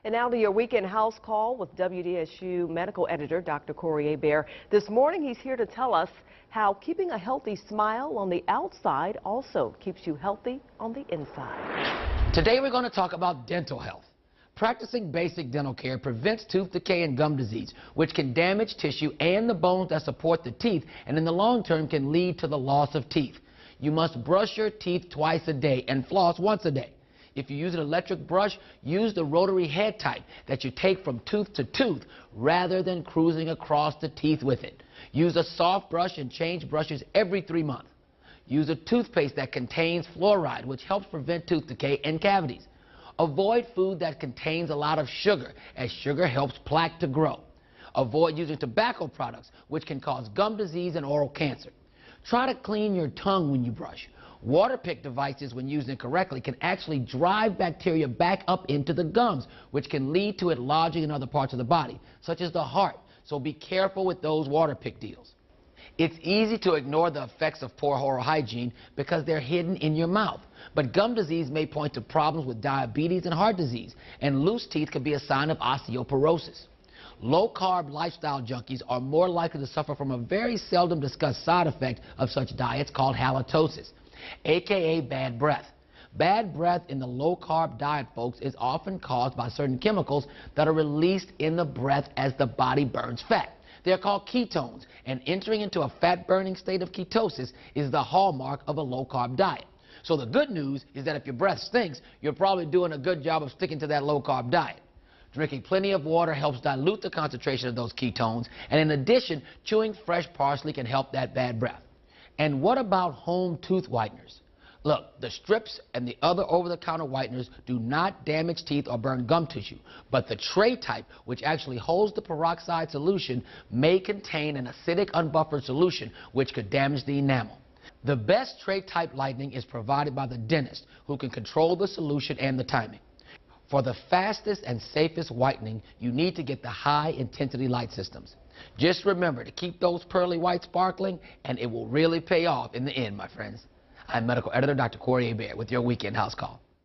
And now to your weekend house call with WDSU medical editor Dr. Corey Hebert. This morning he's here to tell us how keeping a healthy smile on the outside also keeps you healthy on the inside. Today we're going to talk about dental health. Practicing basic dental care prevents tooth decay and gum disease, which can damage tissue and the bones that support the teeth, and in the long term can lead to the loss of teeth. You must brush your teeth twice a day and floss once a day. If you use an electric brush, use the rotary head type that you take from tooth to tooth rather than cruising across the teeth with it. Use a soft brush and change brushes every 3 months. Use a toothpaste that contains fluoride, which helps prevent tooth decay and cavities. Avoid food that contains a lot of sugar, as sugar helps plaque to grow. Avoid using tobacco products, which can cause gum disease and oral cancer. Try to clean your tongue when you brush. Water pick devices, when used incorrectly, can actually drive bacteria back up into the gums, which can lead to it lodging in other parts of the body, such as the heart. So be careful with those water pick deals. It's easy to ignore the effects of poor oral hygiene because they're hidden in your mouth. But gum disease may point to problems with diabetes and heart disease, and loose teeth could be a sign of osteoporosis. Low-carb lifestyle junkies are more likely to suffer from a very seldom discussed side effect of such diets called halitosis, aka bad breath. Bad breath in the low-carb diet, folks, is often caused by certain chemicals that are released in the breath as the body burns fat. They're called ketones, and entering into a fat-burning state of ketosis is the hallmark of a low-carb diet. So the good news is that if your breath stinks, you're probably doing a good job of sticking to that low-carb diet. Drinking plenty of water helps dilute the concentration of those ketones, and in addition, chewing fresh parsley can help that bad breath. And what about home tooth whiteners? Look, the strips and the other over-the-counter whiteners do not damage teeth or burn gum tissue, but the tray type, which actually holds the peroxide solution, may contain an acidic unbuffered solution which could damage the enamel. The best tray type lightening is provided by the dentist, who can control the solution and the timing. For the fastest and safest whitening, you need to get the high-intensity light systems. Just remember to keep those pearly whites sparkling, and it will really pay off in the end, my friends. I'm medical editor Dr. Corey Hebert with your weekend house call.